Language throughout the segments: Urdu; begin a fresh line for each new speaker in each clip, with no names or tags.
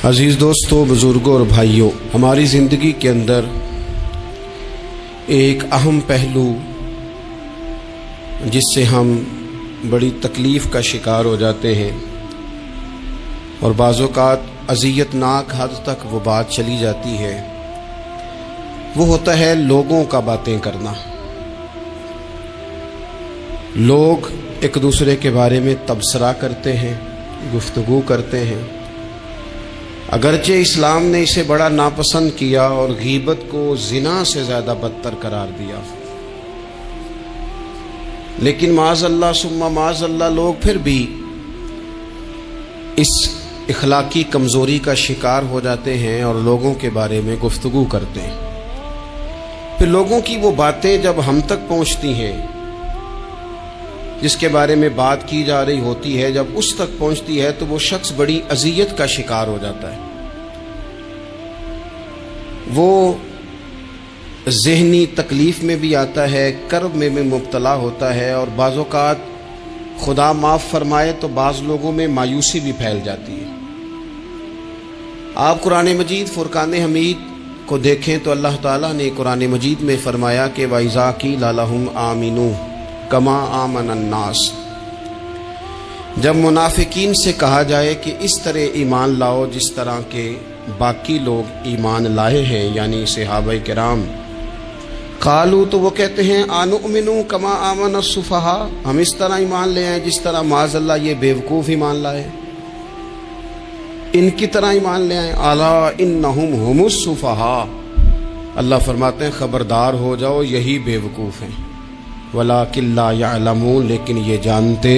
عزیز دوستو، بزرگوں اور بھائیوں، ہماری زندگی کے اندر ایک اہم پہلو جس سے ہم بڑی تکلیف کا شکار ہو جاتے ہیں اور بعض اوقات اذیت ناک حد تک وہ بات چلی جاتی ہے، وہ ہوتا ہے لوگوں کا باتیں کرنا۔ لوگ ایک دوسرے کے بارے میں تبصرہ کرتے ہیں، گفتگو کرتے ہیں، اگرچہ اسلام نے اسے بڑا ناپسند کیا اور غیبت کو زنا سے زیادہ بدتر قرار دیا، لیکن معاذ اللہ ثم معاذ اللہ لوگ پھر بھی اس اخلاقی کمزوری کا شکار ہو جاتے ہیں اور لوگوں کے بارے میں گفتگو کرتے ہیں۔ پھر لوگوں کی وہ باتیں جب ہم تک پہنچتی ہیں، جس کے بارے میں بات کی جا رہی ہوتی ہے، جب اس تک پہنچتی ہے تو وہ شخص بڑی اذیت کا شکار ہو جاتا ہے، وہ ذہنی تکلیف میں بھی آتا ہے، کرب میں بھی مبتلا ہوتا ہے، اور بعض اوقات خدا معاف فرمائے تو بعض لوگوں میں مایوسی بھی پھیل جاتی ہے۔ آپ قرآن مجید فرقان حمید کو دیکھیں تو اللہ تعالیٰ نے قرآن مجید میں فرمایا کہ وَإِذَا قِيلَ لَهُمْ آمِنُوا کما آمن الناس، جب منافقین سے کہا جائے کہ اس طرح ایمان لاؤ جس طرح کے باقی لوگ ایمان لائے ہیں، یعنی صحابہ کرام، قالو تو وہ کہتے ہیں انؤمن کما آمن السفہاء، ہم اس طرح ایمان لے آئیں جس طرح معاذ اللہ یہ بیوقوف ایمان لائے، ان کی طرح ایمان لے آئیں۔ الا انہم هم السفہاء، اللہ فرماتے ہیں خبردار ہو جاؤ یہی بیوقوف ہیں، وَلَٰكِن لَّا يَعْلَمُونَ، لیکن یہ جانتے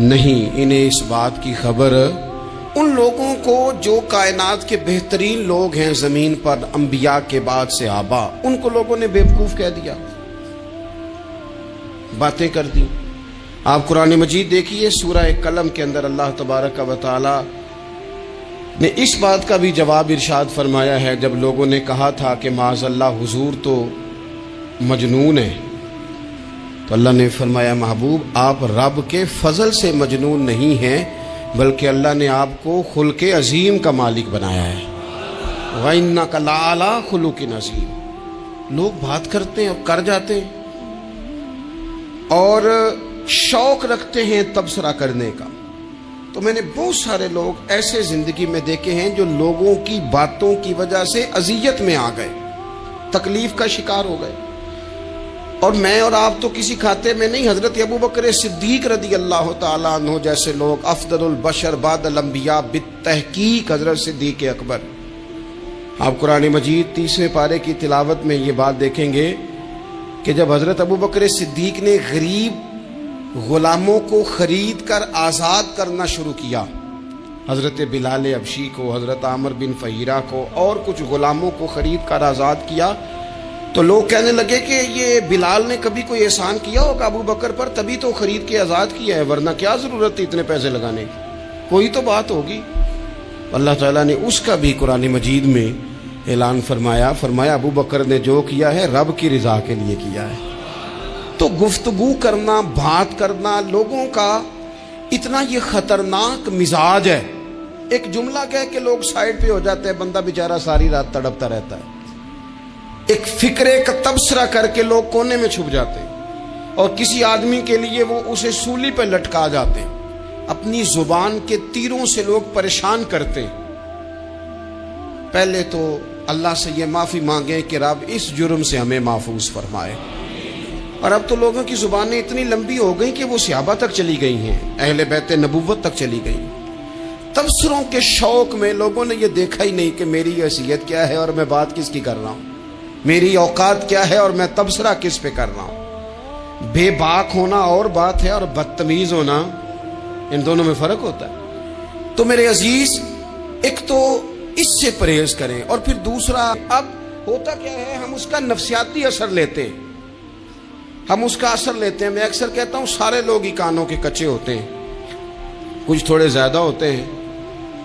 نہیں، انہیں اس بات کی خبر ان لوگوں کو جو کائنات کے بہترین لوگ ہیں زمین پر، انبیاء کے بعد صحابہ، ان کو لوگوں نے بیوقوف کہہ دیا، باتیں کر دی۔ آپ قرآن مجید دیکھیے سورہ قلم کے اندر اللہ تبارک و تعالی نے اس بات کا بھی جواب ارشاد فرمایا ہے، جب لوگوں نے کہا تھا کہ معاذ اللہ حضور تو مجنون ہے، تو اللہ نے فرمایا محبوب آپ رب کے فضل سے مجنون نہیں ہیں، بلکہ اللہ نے آپ کو خلق عظیم کا مالک بنایا ہے۔ وَإِنَّكَ لَعَلَىٰ خُلُقٍ عَظِيمٍ، لوگ بات کرتے ہیں اور کر جاتے ہیں اور شوق رکھتے ہیں تبصرہ کرنے کا۔ تو میں نے بہت سارے لوگ ایسے زندگی میں دیکھے ہیں جو لوگوں کی باتوں کی وجہ سے اذیت میں آ گئے، تکلیف کا شکار ہو گئے، اور میں اور آپ تو کسی کھاتے میں نہیں۔ حضرت ابوبکر صدیق رضی اللہ تعالیٰ عنہ جیسے لوگ، افضل البشر بعد الانبیاء بالتحقیق حضرت صدیق اکبر، آپ قرآن مجید 30ویں پارے کی تلاوت میں یہ بات دیکھیں گے کہ جب حضرت ابوبکر صدیق نے غریب غلاموں کو خرید کر آزاد کرنا شروع کیا، حضرت بلال حبشی کو، حضرت عامر بن فہیرہ کو اور کچھ غلاموں کو خرید کر آزاد کیا، تو لوگ کہنے لگے کہ یہ بلال نے کبھی کوئی احسان کیا ہوگا ابو بکر پر، تبھی تو خرید کے آزاد کیا ہے، ورنہ کیا ضرورت تھی اتنے پیسے لگانے کی، کوئی تو بات ہوگی۔ اللہ تعالیٰ نے اس کا بھی قرآن مجید میں اعلان فرمایا ابو بکر نے جو کیا ہے رب کی رضا کے لیے کیا ہے۔ تو گفتگو کرنا، بات کرنا، لوگوں کا اتنا یہ خطرناک مزاج ہے، ایک جملہ کہہ کے لوگ سائڈ پہ ہو جاتے ہیں، بندہ بیچارہ ساری رات تڑپتا رہتا ہے، ایک فکرے کا تبصرہ کر کے لوگ کونے میں چھپ جاتے ہیں، اور کسی آدمی کے لیے وہ اسے سولی پہ لٹکا جاتے ہیں، اپنی زبان کے تیروں سے لوگ پریشان کرتے ہیں۔ پہلے تو اللہ سے یہ معافی مانگیں کہ رب اس جرم سے ہمیں محفوظ فرمائے۔ اور اب تو لوگوں کی زبانیں اتنی لمبی ہو گئی کہ وہ صحابہ تک چلی گئی ہیں، اہل بیت نبوت تک چلی گئی۔ تبصروں کے شوق میں لوگوں نے یہ دیکھا ہی نہیں کہ میری حیثیت کیا ہے اور میں بات کس کی کر رہا ہوں، میری اوقات کیا ہے اور میں تبصرہ کس پہ کر رہا ہوں۔ بے باک ہونا اور بات ہے اور بدتمیز ہونا، ان دونوں میں فرق ہوتا ہے۔ تو میرے عزیز، ایک تو اس سے پرہیز کریں، اور پھر دوسرا، اب ہوتا کیا ہے، ہم اس کا نفسیاتی اثر لیتے ہیں، میں اکثر کہتا ہوں سارے لوگ ہی کانوں کے کچے ہوتے ہیں، کچھ تھوڑے زیادہ ہوتے ہیں،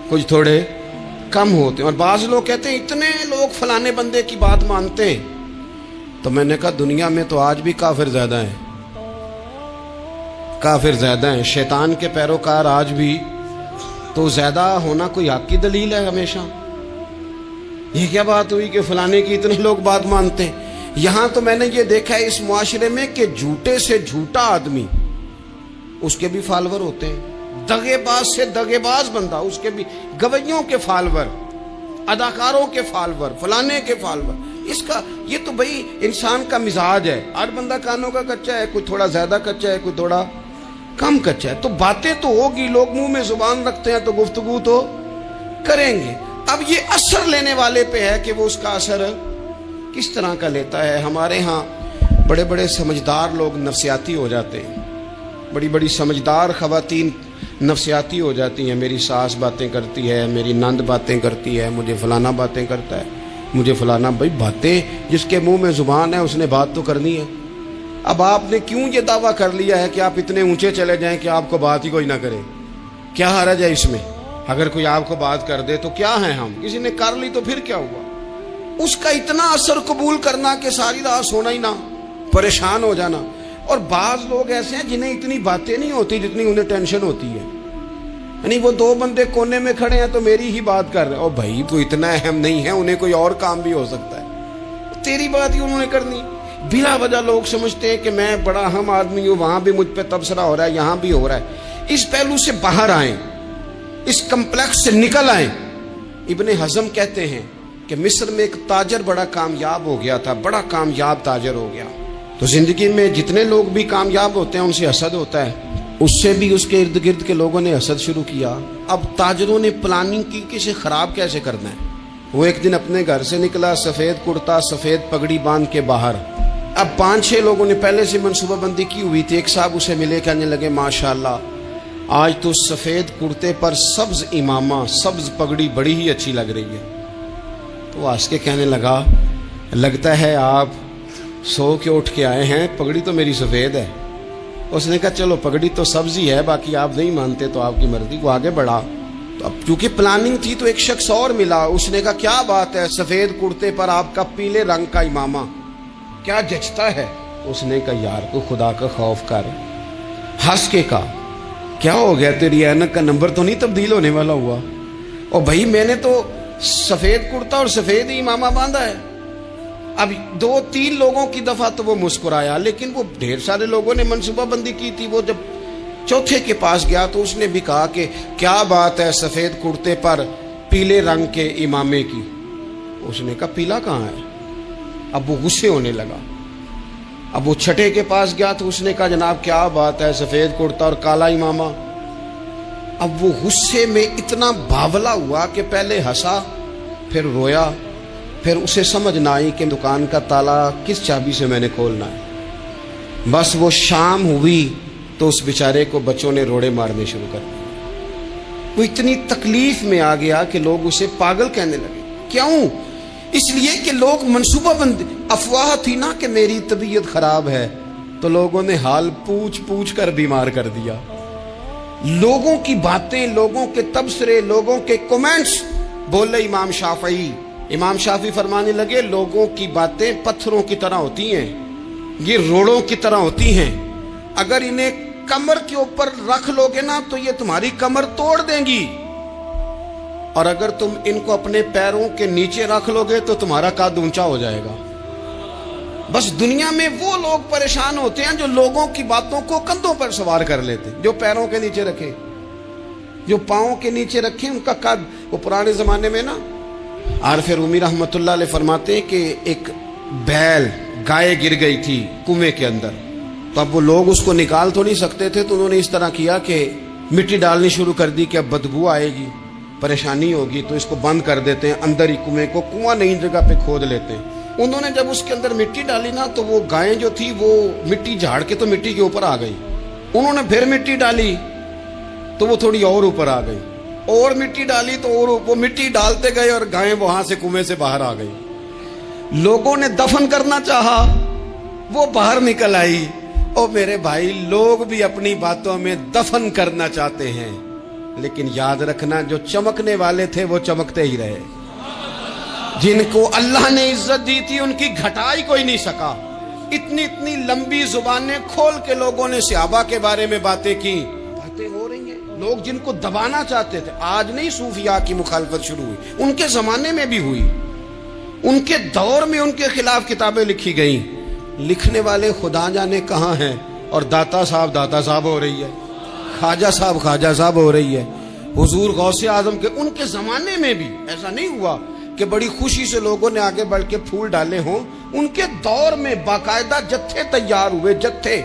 کچھ تھوڑے کم ہوتے ہیں، اور بعض لوگ کہتے ہیں اتنے لوگ فلانے بندے کی بات مانتے ہیں، تو میں نے کہا دنیا میں تو آج بھی کافر زیادہ ہیں، شیطان کے پیروکار آج بھی تو زیادہ ہونا کوئی حق کی دلیل ہے ہمیشہ؟ یہ کیا بات ہوئی کہ فلانے کی اتنے لوگ بات مانتے ہیں؟ یہاں تو میں نے یہ دیکھا ہے اس معاشرے میں کہ جھوٹے سے جھوٹا آدمی، اس کے بھی فالوور ہوتے ہیں، دغے باز سے دغے باز بندہ، اس کے بھی گویوں کے فالوور، اداکاروں کے فالوور، فلانے کے فالوور۔ اس کا یہ تو بھئی انسان کا مزاج ہے، ہر بندہ کانوں کا کچا ہے، کوئی تھوڑا زیادہ کچا ہے، کوئی تھوڑا کم کچا ہے، تو باتیں تو ہوگی، لوگ منہ میں زبان رکھتے ہیں تو گفتگو تو کریں گے۔ اب یہ اثر لینے والے پہ ہے کہ وہ اس کا اثر کس طرح کا لیتا ہے۔ ہمارے ہاں بڑے بڑے سمجھدار لوگ نفسیاتی ہو جاتے ہیں، بڑی بڑی سمجھدار خواتین نفسیاتی ہو جاتی ہیں، میری ساس باتیں کرتی ہے، میری نند باتیں کرتی ہے، مجھے فلانا باتیں کرتا ہے، مجھے فلانا۔ بھائی باتیں، جس کے منہ میں زبان ہے اس نے بات تو کرنی ہے۔ اب آپ نے کیوں یہ دعویٰ کر لیا ہے کہ آپ اتنے اونچے چلے جائیں کہ آپ کو بات ہی کوئی نہ کرے؟ کیا حرج ہے اس میں؟ اگر کوئی آپ کو بات کر دے تو کیا ہے، ہم کسی نے کر لی تو پھر کیا ہوا؟ اس کا اتنا اثر قبول کرنا کہ ساری رات سونا ہی نہ، پریشان ہو جانا۔ اور بعض لوگ ایسے ہیں جنہیں اتنی باتیں نہیں ہوتی جتنی انہیں ٹینشن ہوتی ہے، یعنی وہ دو بندے کونے میں کھڑے ہیں تو میری ہی بات کر رہے ہیں، اور بھائی تو اتنا اہم نہیں ہے، انہیں کوئی اور کام بھی ہو سکتا ہے، تیری بات ہی انہوں نے کرنی۔ بلا وجہ لوگ سمجھتے ہیں کہ میں بڑا اہم آدمی ہوں، وہاں بھی مجھ پہ تبصرہ ہو رہا ہے، یہاں بھی ہو رہا ہے۔ اس پہلو سے باہر آئیں، اس کمپلیکس سے نکل آئیں۔ ابن حزم کہتے ہیں کہ مصر میں ایک تاجر بڑا کامیاب ہو گیا تھا، بڑا کامیاب تاجر ہو گیا۔ تو زندگی میں جتنے لوگ بھی کامیاب ہوتے ہیں ان سے حسد ہوتا ہے، اس سے بھی اس کے ارد گرد کے لوگوں نے حسد شروع کیا۔ اب تاجروں نے پلاننگ کی کہ اسے خراب کیسے کرنا ہے۔ وہ ایک دن اپنے گھر سے نکلا، سفید کرتا سفید پگڑی باندھ کے باہر۔ اب 5-6 لوگوں نے پہلے سے منصوبہ بندی کی ہوئی تھی۔ ایک صاحب اسے ملے، کہنے لگے ماشاءاللہ آج تو سفید کرتے پر سبز امامہ، سبز پگڑی بڑی ہی اچھی لگ رہی ہے۔ تو وہ ہنس کے کہنے لگا لگتا ہے آپ سو کے اٹھ کے آئے ہیں، پگڑی تو میری سفید ہے۔ اس نے کہا چلو پگڑی تو سبزی ہے، باقی آپ نہیں مانتے تو آپ کی مرضی۔ وہ آگے بڑھا، تو اب چونکہ پلاننگ تھی تو ایک شخص اور ملا، اس نے کہا کیا بات ہے، سفید کرتے پر آپ کا پیلے رنگ کا امامہ کیا جچتا ہے۔ اس نے کہا یار کو خدا کا خوف کر، ہنس کے کہا کیا ہو گیا، تیری اینک کا نمبر تو نہیں تبدیل ہونے والا ہوا؟ اور بھائی میں نے تو سفید کرتا اور سفید ہی امامہ باندھا ہے۔ اب 2-3 لوگوں کی دفعہ تو وہ مسکرایا، لیکن وہ ڈھیر سارے لوگوں نے منصوبہ بندی کی تھی۔ وہ جب چوتھے کے پاس گیا تو اس نے بھی کہا کہ کیا بات ہے سفید کرتے پر پیلے رنگ کے امامے کی۔ اس نے کہا پیلا کہاں ہے؟ اب وہ غصے ہونے لگا۔ اب وہ چھٹے کے پاس گیا تو اس نے کہا جناب کیا بات ہے سفید کرتا اور کالا امامہ۔ اب وہ غصے میں اتنا باولا ہوا کہ پہلے ہنسا پھر رویا، پھر اسے سمجھ نہ آئی کہ دکان کا تالا کس چابی سے میں نے کھولنا ہے۔ بس وہ شام ہوئی تو اس بیچارے کو بچوں نے روڑے مارنے شروع کر دیے۔ وہ اتنی تکلیف میں آ گیا کہ لوگ اسے پاگل کہنے لگے۔ کیوں؟ اس لیے کہ لوگ منصوبہ بندی، افواہ تھی نا کہ میری طبیعت خراب ہے، تو لوگوں نے حال پوچھ پوچھ کر بیمار کر دیا۔ لوگوں کی باتیں، لوگوں کے تبصرے، لوگوں کے کومنٹس۔ بولے امام شافعی، امام شافعی فرمانے لگے لوگوں کی باتیں پتھروں کی طرح ہوتی ہیں، یہ روڑوں کی طرح ہوتی ہیں، اگر انہیں کمر کے اوپر رکھ لو گے نا تو یہ تمہاری کمر توڑ دیں گی، اور اگر تم ان کو اپنے پیروں کے نیچے رکھ لو گے تو تمہارا قد اونچا ہو جائے گا۔ بس دنیا میں وہ لوگ پریشان ہوتے ہیں جو لوگوں کی باتوں کو کندھوں پر سوار کر لیتے، جو پیروں کے نیچے رکھے، جو پاؤں کے نیچے رکھے ان کا قد۔ وہ پرانے زمانے میں نا عارف رومی رحمت اللہ علیہ فرماتے ہیں کہ ایک بیل گائے گر گئی تھی کنویں کے اندر، تو اب وہ لوگ اس کو نکال تو نہیں سکتے تھے، تو انہوں نے اس طرح کیا کہ مٹی ڈالنی شروع کر دی کہ اب بدبو آئے گی، پریشانی ہوگی، تو اس کو بند کر دیتے ہیں اندر ہی کنویں کو، کنواں نئی جگہ پہ کھود لیتے ہیں۔ انہوں نے جب اس کے اندر مٹی ڈالی نا تو وہ گائیں جو تھی وہ مٹی جھاڑ کے تو مٹی کے اوپر آ گئی، انہوں نے پھر مٹی ڈالی تو وہ تھوڑی اور اوپر آ گئی، اور مٹی ڈالی تو اور وہ مٹی ڈالتے گئے اور گائیں وہاں سے کنویں سے باہر آ گئی۔ لوگوں نے دفن کرنا چاہا، وہ باہر نکل آئی۔ اور میرے بھائی لوگ بھی اپنی باتوں میں دفن کرنا چاہتے ہیں، لیکن یاد رکھنا جو چمکنے والے تھے وہ چمکتے ہی رہے، جن کو اللہ نے عزت دی تھی ان کی گھٹائی کوئی نہیں سکا۔ اتنی اتنی لمبی زبانیں کھول کے لوگوں نے صحابہ کے بارے میں باتیں کی، باتیں ہو رہی ہیں، لوگ جن کو دبانا چاہتے تھے، آج نہیں صوفیاء کی مخالفت شروع ہوئی، ان کے زمانے میں بھی ہوئی، ان کے دور میں ان کے خلاف کتابیں لکھی گئیں، لکھنے والے خدا جانے کہاں ہیں، اور داتا صاحب ہو رہی ہے، خواجہ صاحب ہو رہی ہے، حضور غوث اعظم کے ان کے زمانے میں بھی ایسا نہیں ہوا کہ بڑی خوشی سے لوگوں نے آگے بڑھ کے پھول ڈالے ہوں، ان کے دور میں باقاعدہ جتھے تیار ہوئے، جتھے،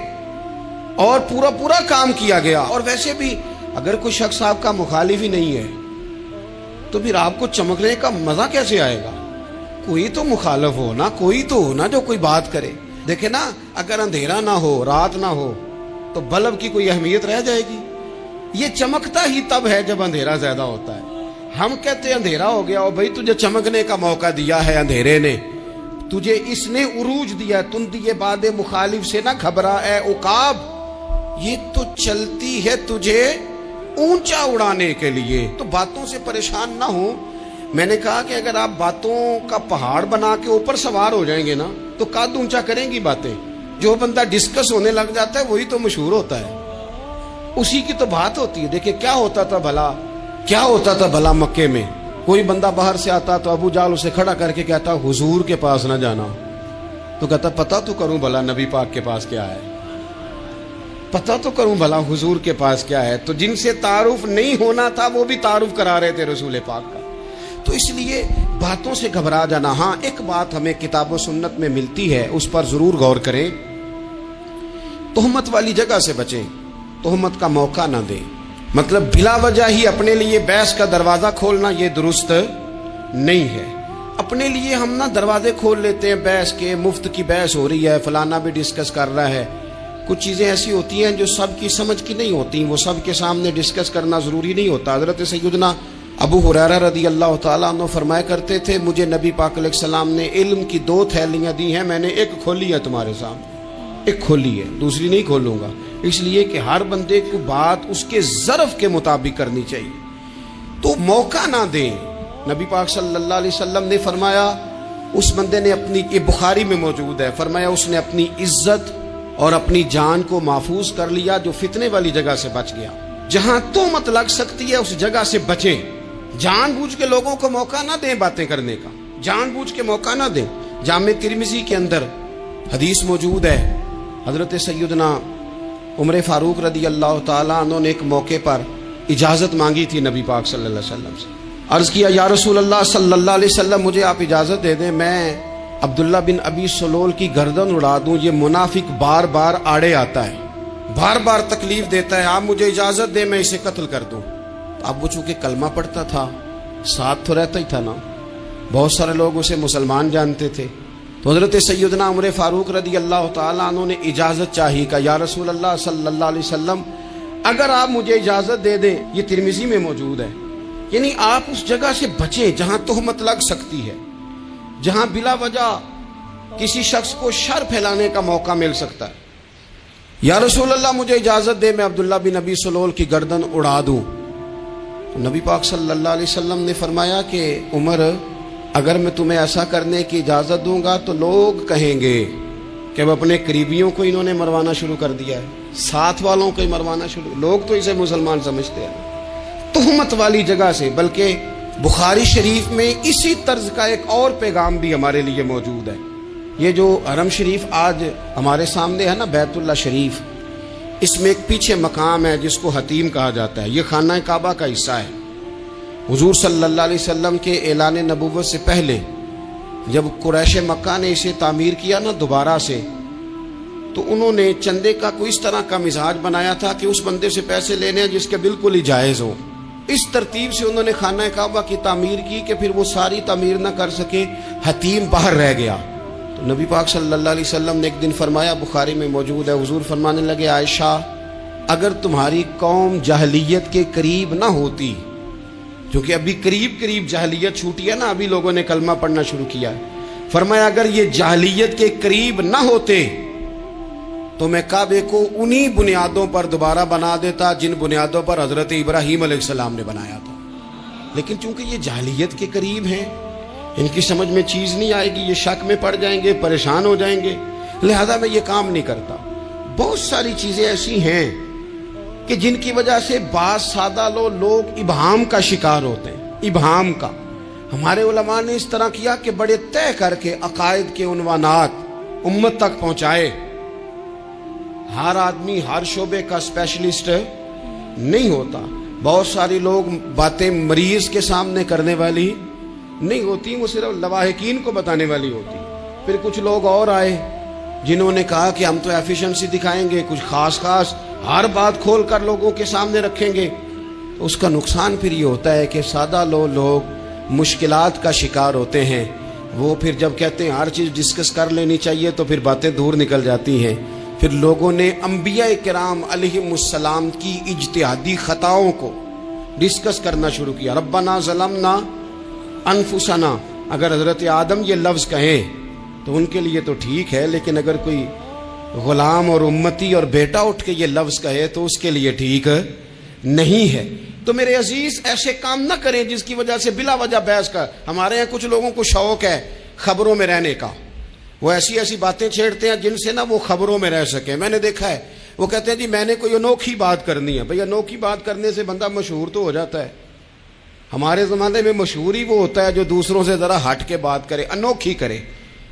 اور پورا کام کیا گیا۔ اور ویسے بھی اگر کوئی شخص آپ کا مخالف ہی نہیں ہے تو پھر آپ کو چمکنے کا مزہ کیسے آئے گا؟ کوئی تو مخالف ہو نا، کوئی تو ہو نا جو کوئی بات کرے۔ دیکھیں نا، اگر اندھیرا نہ ہو، رات نہ ہو، تو بلب کی کوئی اہمیت رہ جائے گی؟ یہ چمکتا ہی تب ہے جب اندھیرا زیادہ ہوتا ہے۔ ہم کہتے ہیں اندھیرا ہو گیا، اور بھائی تجھے چمکنے کا موقع دیا ہے اندھیرے نے، تجھے اس نے عروج دیا، تم دیے باد مخالف سے نہ گھبرا اے عقاب، یہ تو چلتی ہے تجھے اونچا اڑانے کے لیے، تو باتوں سے پریشان نہ ہو۔ میں نے کہا کہ اگر آپ باتوں کا پہاڑ بنا کے اوپر سوار ہو جائیں گے نا تو قد اونچا کریں گی باتیں۔ جو بندہ ڈسکس ہونے لگ جاتا ہے وہی تو مشہور ہوتا ہے، اسی کی تو بات ہوتی ہے۔ دیکھیں کیا ہوتا تھا بھلا مکے میں، کوئی بندہ باہر سے آتا تو ابو جال اسے کھڑا کر کے کہتا حضور کے پاس نہ جانا، تو کہتا پتہ تو کروں بھلا نبی پاک کے پاس کیا ہے، پتہ تو کروں بھلا حضور کے پاس کیا ہے۔ تو جن سے تعارف نہیں ہونا تھا وہ بھی تعارف کرا رہے تھے رسول پاک کا۔ تو اس لیے باتوں سے گھبرا جانا، ہاں ایک بات ہمیں کتاب و سنت میں ملتی ہے، اس پر ضرور غور کریں، تہمت والی جگہ سے بچیں، تہمت کا موقع نہ دیں۔ مطلب بلا وجہ ہی اپنے لیے بحث کا دروازہ کھولنا یہ درست نہیں ہے۔ اپنے لیے ہم نہ دروازے کھول لیتے ہیں بحث کے، مفت کی بحث ہو رہی ہے، فلانا بھی ڈسکس کر رہا ہے۔ کچھ چیزیں ایسی ہوتی ہیں جو سب کی سمجھ کی نہیں ہوتی، وہ سب کے سامنے ڈسکس کرنا ضروری نہیں ہوتا۔ حضرت سیدنا ابو ہریرہ رضی اللہ تعالیٰ عنہ فرمایا کرتے تھے، مجھے نبی پاک علیہ السلام نے علم کی 2 تھیلیاں دی ہیں، میں نے ایک کھولی ہے تمہارے سامنے، ایک کھولی ہے، دوسری نہیں کھولوں گا، اس لیے کہ ہر بندے کو بات اس کے ظرف کے مطابق کرنی چاہیے، تو موقع نہ دیں۔ نبی پاک صلی اللہ علیہ وسلم نے فرمایا، اس بندے نے اپنی، یہ بخاری میں موجود ہے، فرمایا اس نے اپنی عزت اور اپنی جان کو محفوظ کر لیا جو فتنے والی جگہ سے بچ گیا۔ جہاں تہمت لگ سکتی ہے اس جگہ سے بچیں، جان بوجھ کے لوگوں کو موقع نہ دیں باتیں کرنے کا، جان بوجھ کے موقع نہ دیں۔ جامع ترمذی کے اندر حدیث موجود ہے، حضرت سیدنا عمر فاروق رضی اللہ تعالیٰ عنہ نے ایک موقع پر اجازت مانگی تھی نبی پاک صلی اللہ علیہ وسلم سے، عرض کیا یا رسول اللہ صلی اللہ علیہ وسلم مجھے آپ اجازت دے دیں، میں عبداللہ بن ابی سلول کی گردن اڑا دوں، یہ منافق بار بار آڑے آتا ہے، بار بار تکلیف دیتا ہے، آپ مجھے اجازت دیں میں اسے قتل کر دوں۔ اب وہ چونکہ کلمہ پڑھتا تھا، ساتھ تو رہتا ہی تھا نا، بہت سارے لوگ اسے مسلمان جانتے تھے، تو حضرت سیدنا عمر فاروق رضی اللہ تعالیٰ عنہ نے اجازت چاہی، کہ یا رسول اللہ صلی اللہ علیہ وسلم اگر آپ مجھے اجازت دے دیں، یہ ترمذی میں موجود ہے، یعنی آپ اس جگہ سے بچیں جہاں تہمت لگ سکتی ہے، جہاں بلا وجہ کسی شخص کو شر پھیلانے کا موقع مل سکتا ہے۔ یا رسول اللہ مجھے اجازت دے میں عبداللہ بن ابی سلول کی گردن اڑا دوں، تو نبی پاک صلی اللہ علیہ وسلم نے فرمایا کہ عمر اگر میں تمہیں ایسا کرنے کی اجازت دوں گا تو لوگ کہیں گے کہ اب اپنے قریبیوں کو انہوں نے مروانا شروع کر دیا ہے، ساتھ والوں کو ہی مروانا شروع، لوگ تو اسے مسلمان سمجھتے ہیں۔ تہمت والی جگہ سے، بلکہ بخاری شریف میں اسی طرز کا ایک اور پیغام بھی ہمارے لیے موجود ہے۔ یہ جو حرم شریف آج ہمارے سامنے ہے نا، بیت اللہ شریف، اس میں ایک پیچھے مقام ہے جس کو حتیم کہا جاتا ہے، یہ خانہ کعبہ کا حصہ ہے۔ حضور صلی اللہ علیہ وسلم کے اعلان نبوت سے پہلے جب قریش مکہ نے اسے تعمیر کیا نا دوبارہ سے، تو انہوں نے چندے کا کوئی اس طرح کا مزاج بنایا تھا کہ اس بندے سے پیسے لینے ہیں جس کے بالکل ہی جائز ہو۔ اس ترتیب سے انہوں نے خانہ کعبہ کی تعمیر کی کہ پھر وہ ساری تعمیر نہ کر سکے، حتیم باہر رہ گیا۔ تو نبی پاک صلی اللہ علیہ وسلم نے ایک دن فرمایا، بخاری میں موجود ہے، حضور فرمانے لگے عائشہ اگر تمہاری قوم جاہلیت کے قریب نہ ہوتی، کیونکہ ابھی قریب جاہلیت چھوٹی ہے نا، ابھی لوگوں نے کلمہ پڑھنا شروع کیا ہے، فرمایا اگر یہ جاہلیت کے قریب نہ ہوتے تو میں کعبے کو انہی بنیادوں پر دوبارہ بنا دیتا جن بنیادوں پر حضرت ابراہیم علیہ السلام نے بنایا تھا، لیکن چونکہ یہ جاہلیت کے قریب ہیں، ان کی سمجھ میں چیز نہیں آئے گی، یہ شک میں پڑ جائیں گے، پریشان ہو جائیں گے، لہذا میں یہ کام نہیں کرتا۔ بہت ساری چیزیں ایسی ہیں کہ جن کی وجہ سے بعض سادہ لوگ ابہام کا شکار ہوتے ہیں. ابہام کا ہمارے علماء نے اس طرح کیا کہ بڑے طے کر کے عقائد کے عنوانات امت تک پہنچائے. ہر آدمی ہر شعبے کا اسپیشلسٹ نہیں ہوتا. بہت ساری لوگ باتیں مریض کے سامنے کرنے والی نہیں ہوتی، وہ صرف لواحقین کو بتانے والی ہوتی. پھر کچھ لوگ اور آئے جنہوں نے کہا کہ ہم تو ایفیشنسی دکھائیں گے، کچھ خاص ہر بات کھول کر لوگوں کے سامنے رکھیں گے. تو اس کا نقصان پھر یہ ہوتا ہے کہ سادہ لوگ مشکلات کا شکار ہوتے ہیں. وہ پھر جب کہتے ہیں ہر چیز ڈسکس کر لینی چاہیے تو پھر باتیں دور نکل جاتی ہیں. پھر لوگوں نے انبیاء کرام علیہم السلام کی اجتہادی خطاؤں کو ڈسکس کرنا شروع کیا. ربنا ظلمنا انفسنا، اگر حضرت آدم یہ لفظ کہیں تو ان کے لیے تو ٹھیک ہے، لیکن اگر کوئی غلام اور امتی اور بیٹا اٹھ کے یہ لفظ کہے تو اس کے لیے ٹھیک نہیں ہے. تو میرے عزیز ایسے کام نہ کریں جس کی وجہ سے بلا وجہ بحث کا. ہمارے یہاں کچھ لوگوں کو شوق ہے خبروں میں رہنے کا، وہ ایسی باتیں چھیڑتے ہیں جن سے نہ وہ خبروں میں رہ سکیں. میں نے دیکھا ہے وہ کہتے ہیں جی میں نے کوئی انوکھی بات کرنی ہے. بھئی انوکھی بات کرنے سے بندہ مشہور تو ہو جاتا ہے. ہمارے زمانے میں مشہور ہی وہ ہوتا ہے جو دوسروں سے ذرا ہٹ کے بات کرے، انوکھی کرے.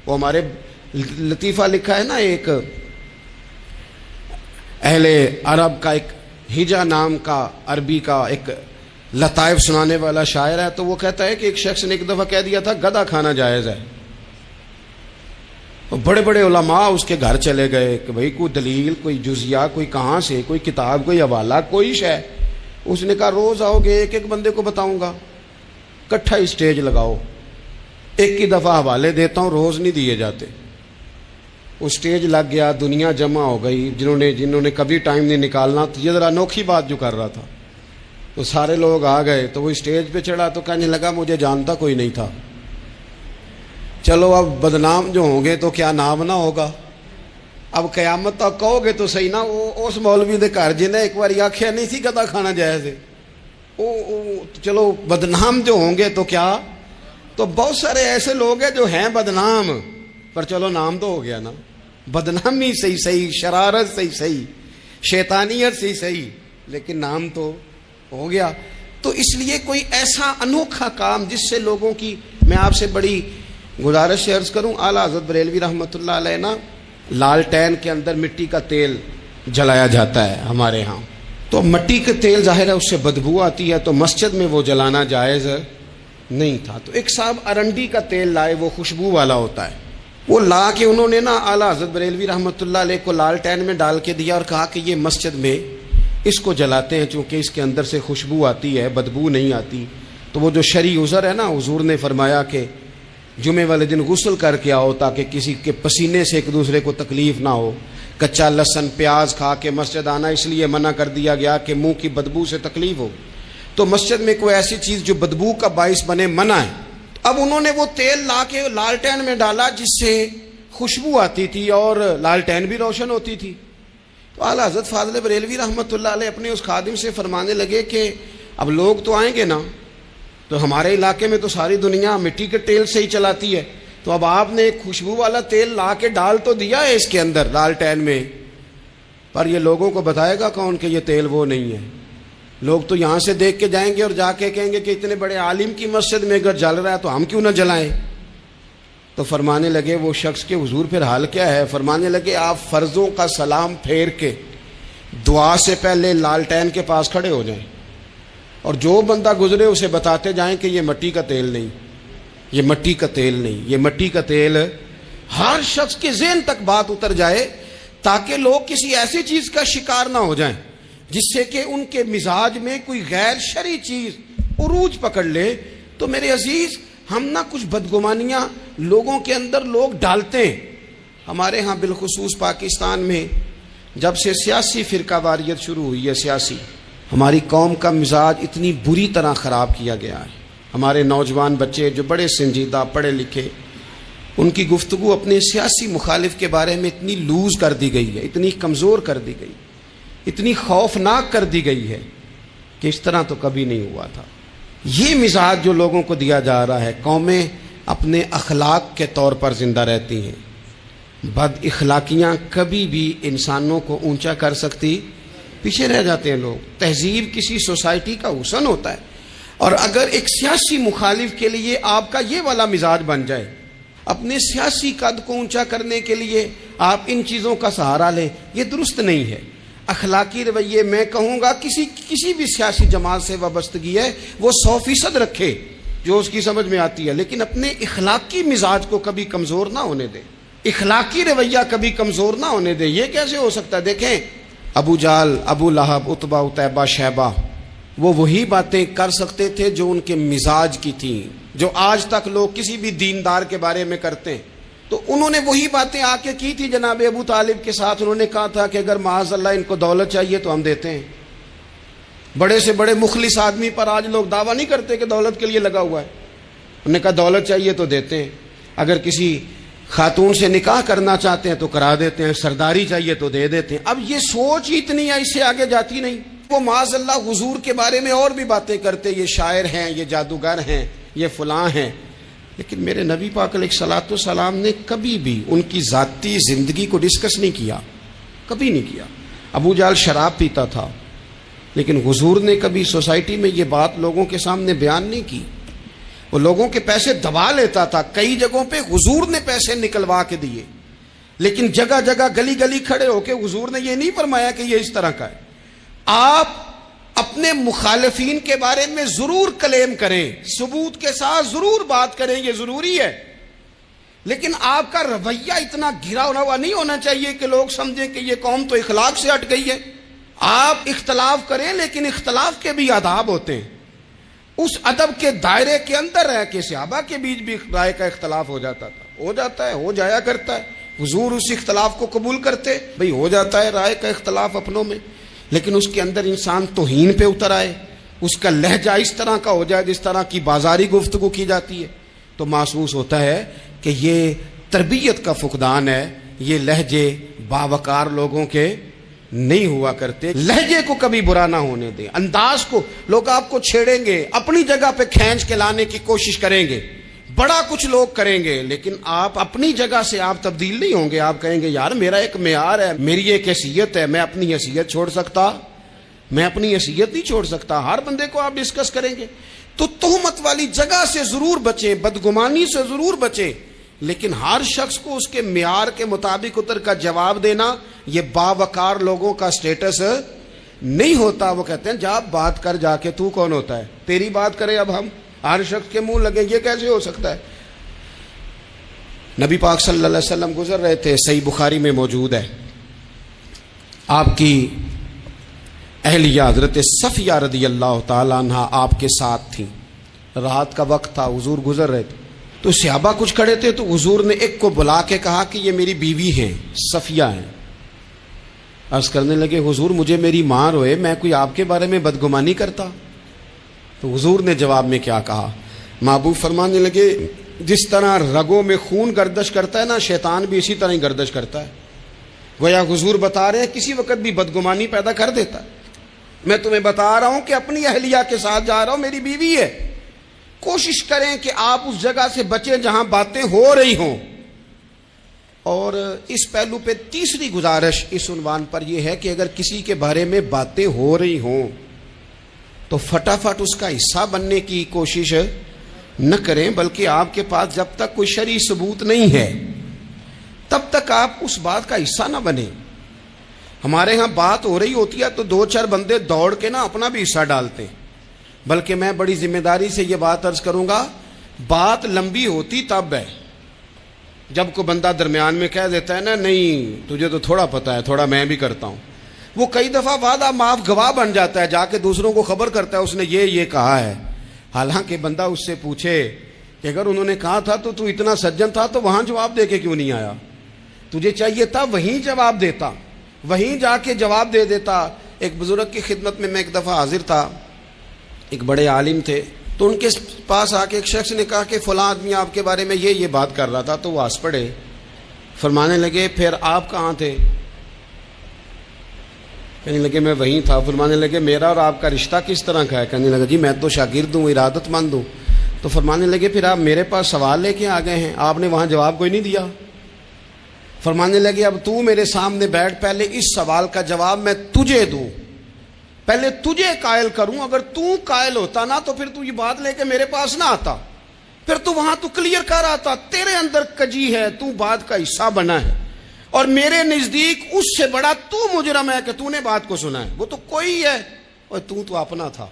وہ ہمارے لطیفہ لکھا ہے نا، ایک اہل عرب کا ایک ہجا نام کا عربی کا ایک لطائف سنانے والا شاعر ہے. تو وہ کہتا ہے کہ ایک شخص نے ایک دفعہ کہہ دیا تھا گدھا کھانا جائز ہے. بڑے بڑے علماء اس کے گھر چلے گئے کہ بھئی کوئی دلیل، کوئی جزیہ، کوئی کہاں سے، کوئی کتاب، کوئی حوالہ، کوئی شے. اس نے کہا روز آؤ گے ایک ایک بندے کو بتاؤں گا، کٹھا اسٹیج لگاؤ، ایک ہی دفعہ حوالے دیتا ہوں، روز نہیں دیے جاتے. وہ اسٹیج لگ گیا، دنیا جمع ہو گئی جنہوں نے کبھی ٹائم نہیں نکالنا. تو یہ ذرا انوکھی بات جو کر رہا تھا تو سارے لوگ آ گئے. تو وہ اسٹیج پہ چڑھا تو کہنے لگا مجھے جانتا کوئی نہیں تھا. چلو اب بدنام جو ہوں گے تو کیا نام نہ ہوگا. اب قیامت تک کہو گے تو صحیح نا، وہ اس مولوی دے گھر جنہیں ایک بار آخیا نہیں تھی گدا کھانا جائز ہے، چلو بدنام جو ہوں گے تو کیا. تو بہت سارے ایسے لوگ ہیں جو ہیں بدنام، پر چلو نام تو ہو گیا نا. بدنامی صحیح، شرارت صحیح، شیطانیت صحیح، لیکن نام تو ہو گیا. تو اس لیے کوئی ایسا انوکھا کام جس سے لوگوں کی، میں آپ سے بڑی گزارش عرض کروں، اعلیٰ حضرت بریلوی رحمۃ اللہ علیہ نا لالٹین کے اندر مٹی کا تیل جلایا جاتا ہے ہمارے ہاں. تو مٹی کا تیل ظاہر ہے اس سے بدبو آتی ہے، تو مسجد میں وہ جلانا جائز نہیں تھا. تو ایک صاحب ارنڈی کا تیل لائے، وہ خوشبو والا ہوتا ہے. وہ لا کے انہوں نے نا اعلیٰ حضرت بریلوی رحمۃ اللہ علیہ کو لالٹین میں ڈال کے دیا اور کہا کہ یہ مسجد میں اس کو جلاتے ہیں چونکہ اس کے اندر سے خوشبو آتی ہے، بدبو نہیں آتی. تو وہ جو شرعی عذر ہے نا، حضور نے فرمایا کہ جمعے والے دن غسل کر کے آؤ تاکہ کسی کے پسینے سے ایک دوسرے کو تکلیف نہ ہو. کچا لہسن پیاز کھا کے مسجد آنا اس لیے منع کر دیا گیا کہ منہ کی بدبو سے تکلیف ہو. تو مسجد میں کوئی ایسی چیز جو بدبو کا باعث بنے منع ہے. اب انہوں نے وہ تیل لا کے لالٹین میں ڈالا جس سے خوشبو آتی تھی اور لالٹین بھی روشن ہوتی تھی. تو اعلیٰ حضرت فاضل بریلوی رحمۃ اللہ علیہ اپنے اس خادم سے فرمانے لگے کہ اب لوگ تو آئیں گے نا، تو ہمارے علاقے میں تو ساری دنیا مٹی کے تیل سے ہی چلاتی ہے، تو اب آپ نے ایک خوشبو والا تیل لا کے ڈال تو دیا ہے اس کے اندر لالٹین میں، پر یہ لوگوں کو بتائے گا کون کہ یہ تیل وہ نہیں ہے. لوگ تو یہاں سے دیکھ کے جائیں گے اور جا کے کہیں گے کہ اتنے بڑے عالم کی مسجد میں اگر جل رہا ہے تو ہم کیوں نہ جلائیں. تو فرمانے لگے وہ شخص کے حضور پھر حال کیا ہے. فرمانے لگے آپ فرضوں کا سلام پھیر کے دعا سے پہلے لالٹین کے پاس کھڑے ہو جائیں اور جو بندہ گزرے اسے بتاتے جائیں کہ یہ مٹی کا تیل نہیں، یہ مٹی کا تیل نہیں، یہ مٹی کا تیل. ہر شخص کے ذہن تک بات اتر جائے تاکہ لوگ کسی ایسی چیز کا شکار نہ ہو جائیں جس سے کہ ان کے مزاج میں کوئی غیر شرعی چیز عروج پکڑ لے. تو میرے عزیز ہم نہ کچھ بدگمانیاں لوگوں کے اندر لوگ ڈالتے ہیں. ہمارے ہاں بالخصوص پاکستان میں جب سے سیاسی فرقہ واریت شروع ہوئی ہے، سیاسی، ہماری قوم کا مزاج اتنی بری طرح خراب کیا گیا ہے. ہمارے نوجوان بچے جو بڑے سنجیدہ پڑھے لکھے، ان کی گفتگو اپنے سیاسی مخالف کے بارے میں اتنی لوز کر دی گئی ہے، اتنی کمزور کر دی گئی، اتنی خوفناک کر دی گئی ہے کہ اس طرح تو کبھی نہیں ہوا تھا. یہ مزاج جو لوگوں کو دیا جا رہا ہے، قومیں اپنے اخلاق کے طور پر زندہ رہتی ہیں. بد اخلاقیاں کبھی بھی انسانوں کو اونچا کر سکتی پیچھے رہ جاتے ہیں لوگ. تہذیب کسی سوسائٹی کا حسن ہوتا ہے. اور اگر ایک سیاسی مخالف کے لیے آپ کا یہ والا مزاج بن جائے، اپنے سیاسی قد کو اونچا کرنے کے لیے آپ ان چیزوں کا سہارا لیں، یہ درست نہیں ہے. اخلاقی رویے میں کہوں گا کسی بھی سیاسی جماعت سے وابستگی ہے وہ 100% رکھے جو اس کی سمجھ میں آتی ہے، لیکن اپنے اخلاقی مزاج کو کبھی کمزور نہ ہونے دے، اخلاقی رویہ کبھی کمزور نہ ہونے دے. یہ کیسے ہو سکتا ہے؟ دیکھیں ابو جہل، ابو لہب، عتبہ، عتیبہ، شیبہ، وہ وہی باتیں کر سکتے تھے جو ان کے مزاج کی تھیں، جو آج تک لوگ کسی بھی دیندار کے بارے میں کرتے ہیں. تو انہوں نے وہی باتیں آ کے کی تھی جناب ابو طالب کے ساتھ. انہوں نے کہا تھا کہ اگر معاذ اللہ ان کو دولت چاہیے تو ہم دیتے ہیں. بڑے سے بڑے مخلص آدمی پر آج لوگ دعویٰ نہیں کرتے کہ دولت کے لیے لگا ہوا ہے. انہوں نے کہا دولت چاہیے تو دیتے ہیں، اگر کسی خاتون سے نکاح کرنا چاہتے ہیں تو کرا دیتے ہیں، سرداری چاہیے تو دے دیتے ہیں. اب یہ سوچ ہی اتنی ہے، اس سے آگے جاتی نہیں. وہ معاذ اللہ حضور کے بارے میں اور بھی باتیں کرتے، یہ شاعر ہیں، یہ جادوگر ہیں، یہ فلاں ہیں. لیکن میرے نبی پاک علیہ الصلوۃ والسلام نے کبھی بھی ان کی ذاتی زندگی کو ڈسکس نہیں کیا، کبھی نہیں کیا. ابو جہل شراب پیتا تھا، لیکن حضور نے کبھی سوسائٹی میں یہ بات لوگوں کے سامنے بیان نہیں کی. وہ لوگوں کے پیسے دبا لیتا تھا. کئی جگہوں پہ حضور نے پیسے نکلوا کے دیے، لیکن جگہ جگہ گلی گلی کھڑے ہو کے حضور نے یہ نہیں فرمایا کہ یہ اس طرح کا ہے. آپ اپنے مخالفین کے بارے میں ضرور کلیم کریں، ثبوت کے ساتھ ضرور بات کریں، یہ ضروری ہے، لیکن آپ کا رویہ اتنا گھرا ہوا نہیں ہونا چاہیے کہ لوگ سمجھیں کہ یہ قوم تو اخلاق سے ہٹ گئی ہے. آپ اختلاف کریں، لیکن اختلاف کے بھی آداب ہوتے ہیں. اس ادب کے دائرے کے اندر رہ کے صحابہ کے بیچ بھی رائے کا اختلاف ہو جاتا تھا، ہو جاتا ہے، ہو جایا کرتا ہے. حضور اس اختلاف کو قبول کرتے، بھئی ہو جاتا ہے رائے کا اختلاف اپنوں میں، لیکن اس کے اندر انسان توہین پہ اتر آئے، اس کا لہجہ اس طرح کا ہو جائے جس طرح کی بازاری گفتگو کی جاتی ہے، تو محسوس ہوتا ہے کہ یہ تربیت کا فقدان ہے. یہ لہجے باوقار لوگوں کے نہیں ہوا کرتے. لہجے کو کبھی برا نہ ہونے دیں، انداز کو. لوگ آپ کو چھیڑیں گے، اپنی جگہ پہ کھینچ کے لانے کی کوشش کریں گے، بڑا کچھ لوگ کریں گے، لیکن آپ اپنی جگہ سے آپ تبدیل نہیں ہوں گے. آپ کہیں گے یار میرا ایک معیار ہے، میری ایک حیثیت ہے، میں اپنی حیثیت چھوڑ سکتا؟ میں اپنی حیثیت نہیں چھوڑ سکتا. ہر بندے کو آپ ڈسکس کریں گے. تو تہمت والی جگہ سے ضرور بچیں، بدگمانی سے ضرور بچیں، لیکن ہر شخص کو اس کے معیار کے مطابق اتر کا جواب دینا یہ باوقار لوگوں کا سٹیٹس نہیں ہوتا. وہ کہتے ہیں جا بات کر، جا کے تو کون ہوتا ہے تیری بات کرے، اب ہم ہر شخص کے منہ لگیں، یہ کیسے ہو سکتا ہے؟ نبی پاک صلی اللہ علیہ وسلم گزر رہے تھے، صحیح بخاری میں موجود ہے. آپ کی اہلیہ حضرت صفیہ رضی اللہ تعالیٰ عنہ آپ کے ساتھ تھیں. رات کا وقت تھا، حضور گزر رہے تھے، تو صحابہ کچھ کھڑے تھے، تو حضور نے ایک کو بلا کے کہا کہ یہ میری بیوی ہیں، صفیہ ہیں. عرض کرنے لگے حضور مجھے میری ماں روئے، میں کوئی آپ کے بارے میں بدگمانی کرتا؟ تو حضور نے جواب میں کیا کہا؟ محبوب فرمانے لگے جس طرح رگوں میں خون گردش کرتا ہے نا، شیطان بھی اسی طرح ہی گردش کرتا ہے. گویا حضور بتا رہے ہیں کسی وقت بھی بدگمانی پیدا کر دیتا ہے. میں تمہیں بتا رہا ہوں کہ اپنی اہلیہ کے ساتھ جا رہا ہوں، میری بیوی ہے. کوشش کریں کہ آپ اس جگہ سے بچیں جہاں باتیں ہو رہی ہوں. اور اس پہلو پہ تیسری گزارش اس عنوان پر یہ ہے کہ اگر کسی کے بارے میں باتیں ہو رہی ہوں تو فٹافٹ اس کا حصہ بننے کی کوشش نہ کریں، بلکہ آپ کے پاس جب تک کوئی شرعی ثبوت نہیں ہے تب تک آپ اس بات کا حصہ نہ بنیں. ہمارے ہاں بات ہو رہی ہوتی ہے تو دو چار بندے دوڑ کے نا اپنا بھی حصہ ڈالتے ہیں، بلکہ میں بڑی ذمہ داری سے یہ بات عرض کروں گا، بات لمبی ہوتی تب ہے جب کوئی بندہ درمیان میں کہہ دیتا ہے نا نہیں تجھے تو تھوڑا پتہ ہے، تھوڑا میں بھی کرتا ہوں. وہ کئی دفعہ وعدہ معاف گواہ بن جاتا ہے، جا کے دوسروں کو خبر کرتا ہے اس نے یہ کہا ہے. حالانکہ بندہ اس سے پوچھے کہ اگر انہوں نے کہا تھا تو اتنا سجن تھا تو وہاں جواب دے کے کیوں نہیں آیا؟ تجھے چاہیے تھا وہیں جواب دیتا، وہیں جا کے جواب دے دیتا. ایک بزرگ کی خدمت میں ایک دفعہ حاضر تھا، ایک بڑے عالم تھے، تو ان کے پاس آ کے ایک شخص نے کہا کہ فلاں آدمی آپ کے بارے میں یہ بات کر رہا تھا. تو وہ ہنس پڑے، فرمانے لگے پھر آپ کہاں تھے؟ کہنے لگے میں وہیں تھا. فرمانے لگے میرا اور آپ کا رشتہ کس طرح کا ہے؟ کہنے لگا جی میں تو شاگرد ہوں، ارادت مند ہوں. تو فرمانے لگے پھر آپ میرے پاس سوال لے کے آ گئے ہیں، آپ نے وہاں جواب کوئی نہیں دیا. فرمانے لگے اب تو میرے سامنے بیٹھ، پہلے اس سوال کا جواب میں تجھے دوں، پہلے تجھے قائل کروں، اگر تو قائل ہوتا نا تو پھر تو یہ بات لے کے میرے پاس نہ آتا، پھر تو وہاں تو کلیئر کر آتا، تیرے اندر کجی ہے، تو بات کا حصہ بنا ہے، اور میرے نزدیک اس سے بڑا تو مجرم ہے کہ تو نے بات کو سنا ہے، وہ تو کوئی ہے، اور تو اپنا تھا،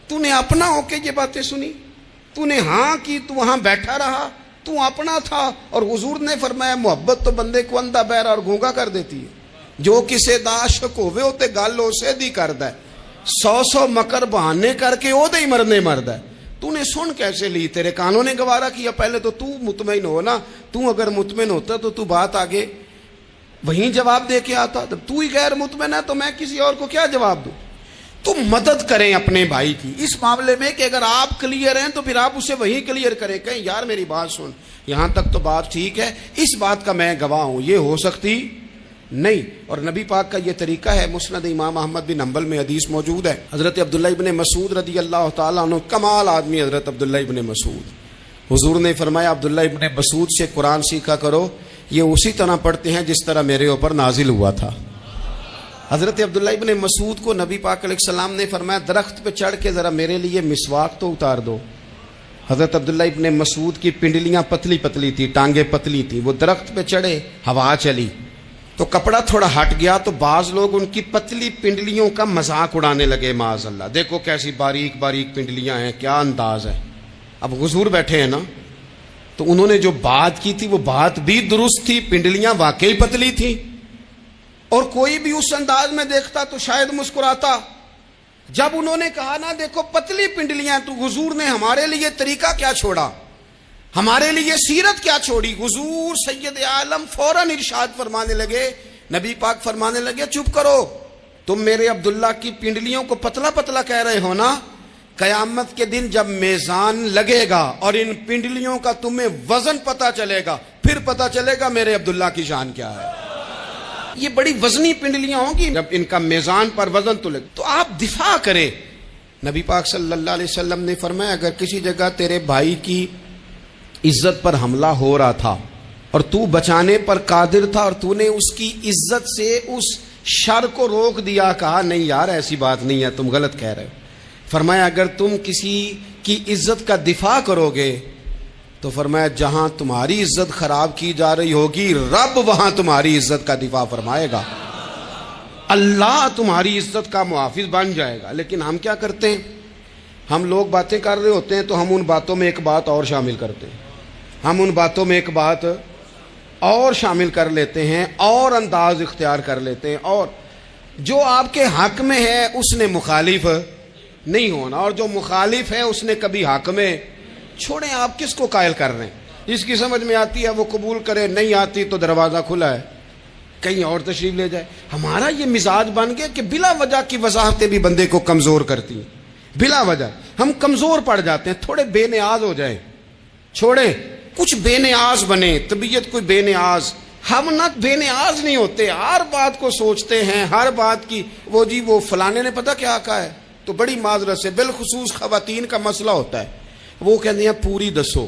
تو نے اپنا ہو کے یہ باتیں سنی، تو نے ہاں کی، تو وہاں بیٹھا رہا، تو اپنا تھا۔ اور حضور نے فرمایا محبت تو بندے کو اندھا بہرا اور گونگا کر دیتی ہے، جو کسے دا عاشق ہوئے ہوتے گل اسے دی کردا ہے، 100 مکر بہانے کر کے او دے ہی مرنے مردا ہے۔ تو نے سن کیسے لی؟ تیرے کانوں نے گوارا کیا؟ پہلے تو مطمئن ہو نا، تو اگر مطمئن ہوتا تو بات آگے وہیں جواب دے کے آتا، جب تو ہی غیر مطمئن ہے تو میں کسی اور کو کیا جواب دوں؟ تو مدد کریں اپنے بھائی کی اس معاملے میں کہ اگر آپ کلیئر ہیں تو پھر آپ اسے وہیں کلیئر کریں، کہیں یار میری بات سن، یہاں تک تو بات ٹھیک ہے، اس بات کا میں گواہ ہوں، یہ ہو سکتی نہیں۔ اور نبی پاک کا یہ طریقہ ہے، مسند امام احمد بن حنبل میں حدیث موجود ہے، حضرت عبداللہ ابن مسعود رضی اللہ تعالیٰ عنہ، کمال آدمی حضرت عبداللہ ابن مسعود، حضور نے فرمایا عبداللہ ابن مسعود سے قرآن سیکھا کرو، یہ اسی طرح پڑھتے ہیں جس طرح میرے اوپر نازل ہوا تھا۔ حضرت عبداللہ ابن مسعود کو نبی پاک علیہ السلام نے فرمایا درخت پہ چڑھ کے ذرا میرے لیے مسواک تو اتار دو۔ حضرت عبداللہ ابن مسعود کی پنڈلیاں پتلی پتلی تھی، ٹانگیں پتلی تھی، وہ درخت پہ چڑھے، ہوا چلی تو کپڑا تھوڑا ہٹ گیا تو بعض لوگ ان کی پتلی پنڈلیوں کا مذاق اڑانے لگے، معاذ اللہ، دیکھو کیسی باریک باریک پنڈلیاں ہیں، کیا انداز ہے۔ اب حضور بیٹھے ہیں نا، تو انہوں نے جو بات کی تھی وہ بات بھی درست تھی، پنڈلیاں واقعی پتلی تھی، اور کوئی بھی اس انداز میں دیکھتا تو شاید مسکراتا۔ جب انہوں نے کہا نا دیکھو پتلی پنڈلیاں، تو حضور نے ہمارے لیے طریقہ کیا چھوڑا، ہمارے لیے سیرت کیا چھوڑی۔ حضور سید عالم فوراً ارشاد فرمانے لگے، نبی پاک فرمانے لگے چپ کرو، تم میرے عبداللہ کی پنڈلیوں کو پتلا پتلا کہہ رہے ہو نا، قیامت کے دن جب میزان لگے گا اور ان پنڈلیوں کا تمہیں وزن پتا چلے گا، پھر پتا چلے گا میرے عبداللہ کی شان کیا ہے۔ یہ بڑی وزنی پنڈلیاں ہوں گی، جب ان کا میزان پر وزن تو لگے تو آپ دفاع کریں۔ نبی پاک صلی اللہ علیہ وسلم نے فرمایا اگر کسی جگہ تیرے بھائی کی عزت پر حملہ ہو رہا تھا اور تو بچانے پر قادر تھا اور تو نے اس کی عزت سے اس شر کو روک دیا، کہا نہیں یار ایسی بات نہیں ہے، تم غلط کہہ رہے ہو، فرمایا اگر تم کسی کی عزت کا دفاع کرو گے تو فرمایا جہاں تمہاری عزت خراب کی جا رہی ہوگی رب وہاں تمہاری عزت کا دفاع فرمائے گا، اللہ تمہاری عزت کا محافظ بن جائے گا۔ لیکن ہم کیا کرتے ہیں، ہم لوگ باتیں کر رہے ہوتے ہیں تو ہم ان باتوں میں ایک بات اور شامل کرتے ہیں، ہم ان باتوں میں ایک بات اور شامل کر لیتے ہیں اور انداز اختیار کر لیتے ہیں، اور جو آپ کے حق میں ہے اس نے مخالف نہیں ہونا، اور جو مخالف ہے اس نے کبھی حق میں چھوڑیں۔ آپ کس کو قائل کر رہے ہیں؟ جس کی سمجھ میں آتی ہے وہ قبول کرے، نہیں آتی تو دروازہ کھلا ہے، کہیں اور تشریف لے جائے۔ ہمارا یہ مزاج بن گیا کہ بلا وجہ کی وضاحتیں بھی بندے کو کمزور کرتی ہیں، بلا وجہ ہم کمزور پڑ جاتے ہیں، تھوڑے بے نیاز ہو جائیں، چھوڑیں کچھ بے نیاز بنے، طبیعت کوئی بے نیاز، ہم نہ بے نیاز نہیں ہوتے، ہر بات کو سوچتے ہیں، ہر بات کی وہ جی وہ فلانے نے پتہ کیا کہا ہے، تو بڑی معذرت سے بالخصوص خواتین کا مسئلہ ہوتا ہے، وہ کہتے ہیں پوری دسو،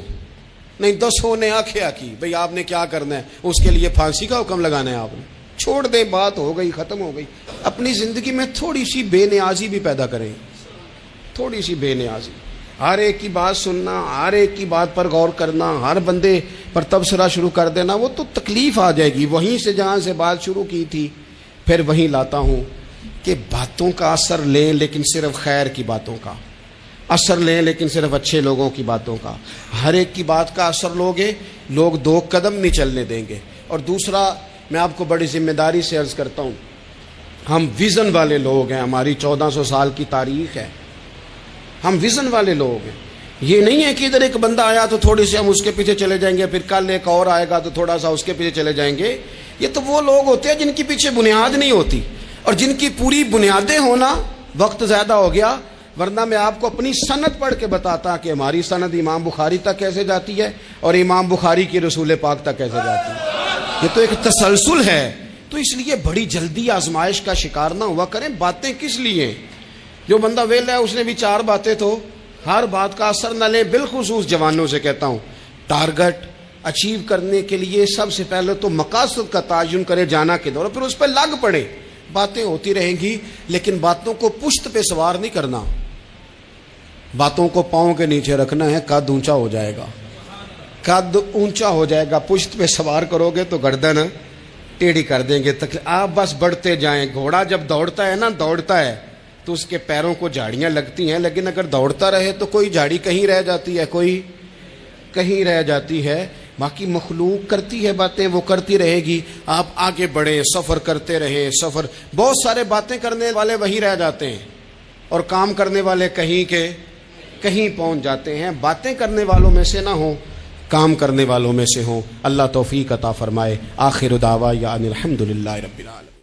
نہیں دسو نے آخیا کی، بھئی آپ نے کیا کرنا ہے، اس کے لیے پھانسی کا حکم لگانا ہے، آپ نے چھوڑ دیں، بات ہو گئی ختم ہو گئی۔ اپنی زندگی میں تھوڑی سی بے نیازی بھی پیدا کریں، تھوڑی سی بے نیازی، ہر ایک کی بات سننا، ہر ایک کی بات پر غور کرنا، ہر بندے پر تبصرہ شروع کر دینا، وہ تو تکلیف آ جائے گی۔ وہیں سے جہاں سے بات شروع کی تھی پھر وہیں لاتا ہوں کہ باتوں کا اثر لیں لیکن صرف خیر کی باتوں کا اثر لیں، لیکن صرف اچھے لوگوں کی باتوں کا، ہر ایک کی بات کا اثر لوگے لوگ دو قدم نہیں چلنے دیں گے۔ اور دوسرا میں آپ کو بڑی ذمہ داری سے عرض کرتا ہوں، ہم ویژن والے لوگ ہیں، ہماری 1400 سال کی تاریخ ہے، ہم ویژن والے لوگ ہیں۔ یہ نہیں ہے کہ ادھر ایک بندہ آیا تو تھوڑی سی ہم اس کے پیچھے چلے جائیں گے، پھر کل ایک اور آئے گا تو تھوڑا سا اس کے پیچھے چلے جائیں گے۔ یہ تو وہ لوگ ہوتے ہیں جن کی پیچھے بنیاد نہیں ہوتی، اور جن کی پوری بنیادیں ہونا، وقت زیادہ ہو گیا ورنہ میں آپ کو اپنی سند پڑھ کے بتاتا کہ ہماری سند امام بخاری تک کیسے جاتی ہے اور امام بخاری کی رسول پاک تک کیسے جاتی ہے۔ یہ تو ایک تسلسل ہے، تو اس لیے بڑی جلدی آزمائش کا شکار نہ ہوا کریں۔ باتیں کس لیے؟ جو بندہ ویلا ہے اس نے بھی 4 باتیں، تو ہر بات کا اثر نہ لیں۔ بالخصوص جوانوں سے کہتا ہوں، ٹارگٹ اچیو کرنے کے لیے سب سے پہلے تو مقاصد کا تعین کرے، جانا کدھر، اور پھر اس پہ لگ پڑے۔ باتیں ہوتی رہیں گی، لیکن باتوں کو پشت پہ سوار نہیں کرنا، باتوں کو پاؤں کے نیچے رکھنا ہے، قد اونچا ہو جائے گا، قد اونچا ہو جائے گا، پشت پہ سوار کرو گے تو گردن ٹیڑھی کر دیں گے، آپ بس بڑھتے جائیں۔ گھوڑا جب دوڑتا ہے نا، دوڑتا ہے تو اس کے پیروں کو جھاڑیاں لگتی ہیں، لیکن اگر دوڑتا رہے تو کوئی جھاڑی کہیں رہ جاتی ہے، کوئی کہیں رہ جاتی ہے۔ باقی مخلوق کرتی ہے باتیں، وہ کرتی رہے گی، آپ آگے بڑھیں، سفر کرتے رہیں، سفر بہت سارے باتیں کرنے والے وہی رہ جاتے ہیں اور کام کرنے والے کہیں کے کہیں پہنچ جاتے ہیں۔ باتیں کرنے والوں میں سے نہ ہوں، کام کرنے والوں میں سے ہوں۔ اللہ توفیق عطا فرمائے۔ آخر دعوانا الحمدللہ رب العالمین۔